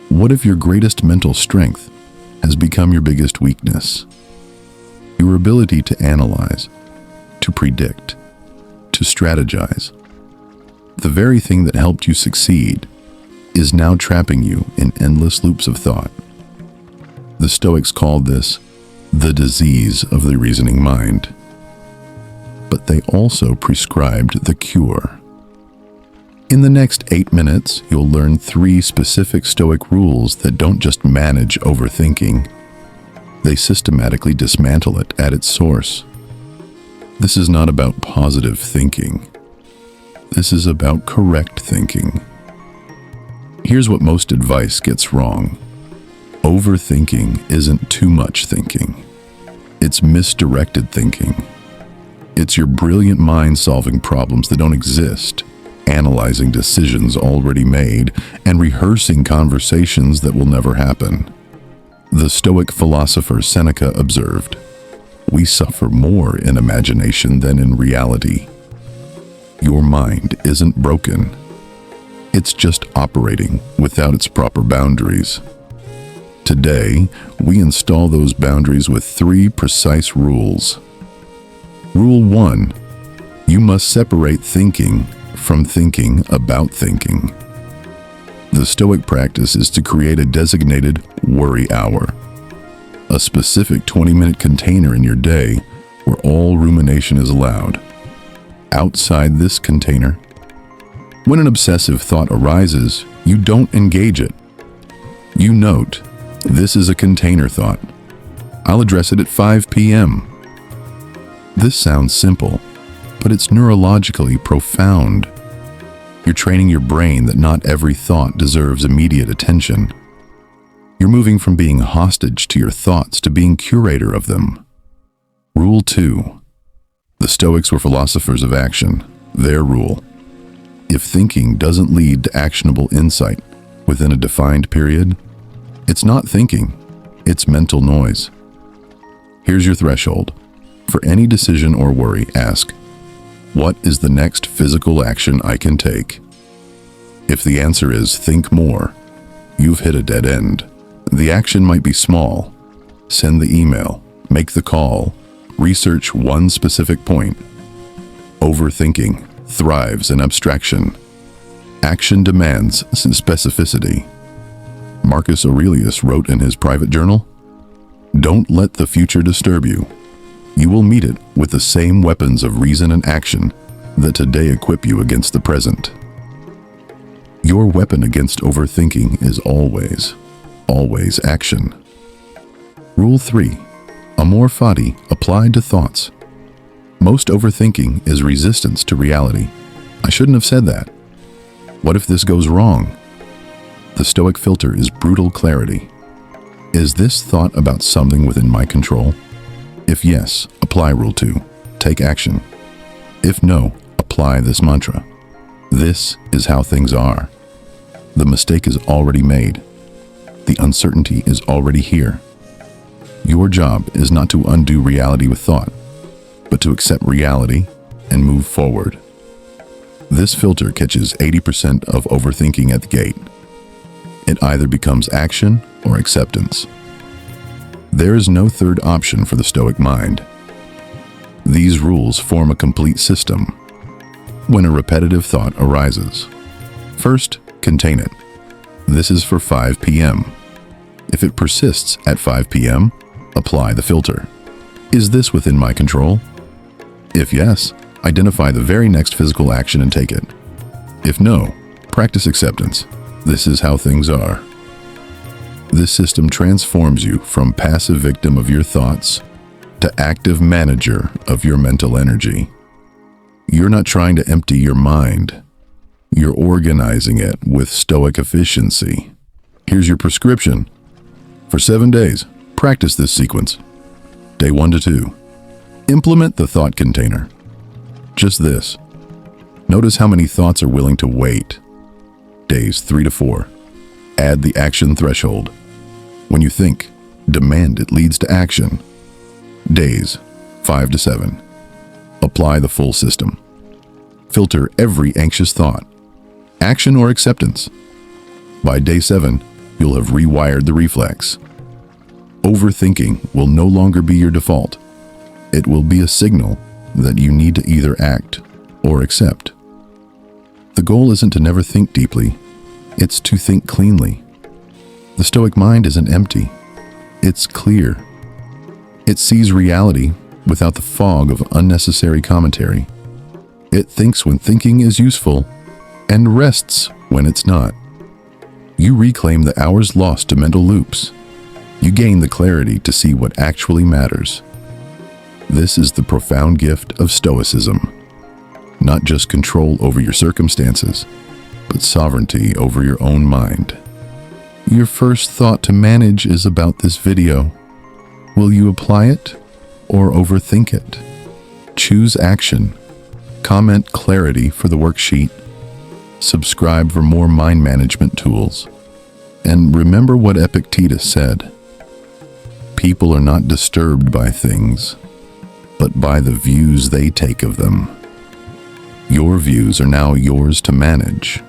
What if your greatest mental strength has become your biggest weakness? Your ability to analyze, to predict, to strategize. The very thing that helped you succeed is now trapping you in endless loops of thought. The Stoics called this the disease of the reasoning mind. But they also prescribed the cure. In the next 8 minutes, you'll learn 3 specific Stoic rules that don't just manage overthinking. They systematically dismantle it at its source. This is not about positive thinking. This is about correct thinking. Here's what most advice gets wrong. Overthinking isn't too much thinking. It's misdirected thinking. It's your brilliant mind solving problems that don't exist, analyzing decisions already made, and rehearsing conversations that will never happen. The Stoic philosopher Seneca observed, "We suffer more in imagination than in reality." Your mind isn't broken. It's just operating without its proper boundaries. Today, we install those boundaries with 3 precise rules. Rule 1. You must separate thinking from thinking about thinking. The Stoic practice is to create a designated worry hour, a specific 20-minute container in your day where all rumination is allowed. Outside this container, when an obsessive thought arises, you don't engage it. You note, this is a container thought. I'll address it at 5 p.m. This sounds simple, but it's neurologically profound. You're training your brain that not every thought deserves immediate attention. You're moving from being hostage to your thoughts to being curator of them. Rule 2. The Stoics were philosophers of action. Their rule: if thinking doesn't lead to actionable insight within a defined period, it's not thinking, it's mental noise. Here's your threshold. For any decision or worry, ask, what is the next physical action I can take? If the answer is think more, you've hit a dead end. The action might be small. Send the email, make the call, research one specific point. Overthinking thrives in abstraction. Action demands specificity. Marcus Aurelius wrote in his private journal, "Don't let the future disturb you. You will meet it with the same weapons of reason and action that today equip you against the present." Your weapon against overthinking is always action. Rule 3. Amor fati applied to thoughts. Most overthinking is resistance to reality. I shouldn't have said that. What if this goes wrong? The Stoic filter is brutal clarity. Is this thought about something within my control? If yes, apply Rule 2. Take action. If no, apply this mantra. This is how things are. The mistake is already made. The uncertainty is already here. Your job is not to undo reality with thought, but to accept reality and move forward. This filter catches 80% of overthinking at the gate. It either becomes action or acceptance. There is no third option for the Stoic mind. These rules form a complete system. When a repetitive thought arises, first, contain it. This is for 5 p.m. If it persists at 5 p.m., apply the filter. Is this within my control? If yes, identify the very next physical action and take it. If no, practice acceptance. This is how things are. This system transforms you from passive victim of your thoughts to active manager of your mental energy. You're not trying to empty your mind. You're organizing it with Stoic efficiency. Here's your prescription. For 7 days, practice this sequence. Day 1 to 2. Implement the thought container. Just this. Notice how many thoughts are willing to wait. Days 3 to 4. Add the action threshold. When you think, demand it leads to action. Days 5 to 7. Apply the full system. Filter every anxious thought. Action or acceptance. By day 7, you'll have rewired the reflex. Overthinking will no longer be your default. It will be a signal that you need to either act or accept. The goal isn't to never think deeply, it's to think cleanly. The Stoic mind isn't empty, it's clear. It sees reality without the fog of unnecessary commentary. It thinks when thinking is useful and rests when it's not. You reclaim the hours lost to mental loops. You gain the clarity to see what actually matters. This is the profound gift of Stoicism. Not just control over your circumstances, but sovereignty over your own mind. Your first thought to manage is about this video. Will you apply it or overthink it? Choose action. Comment clarity for the worksheet. Subscribe for more mind management tools. And remember what Epictetus said. People are not disturbed by things, but by the views they take of them. Your views are now yours to manage.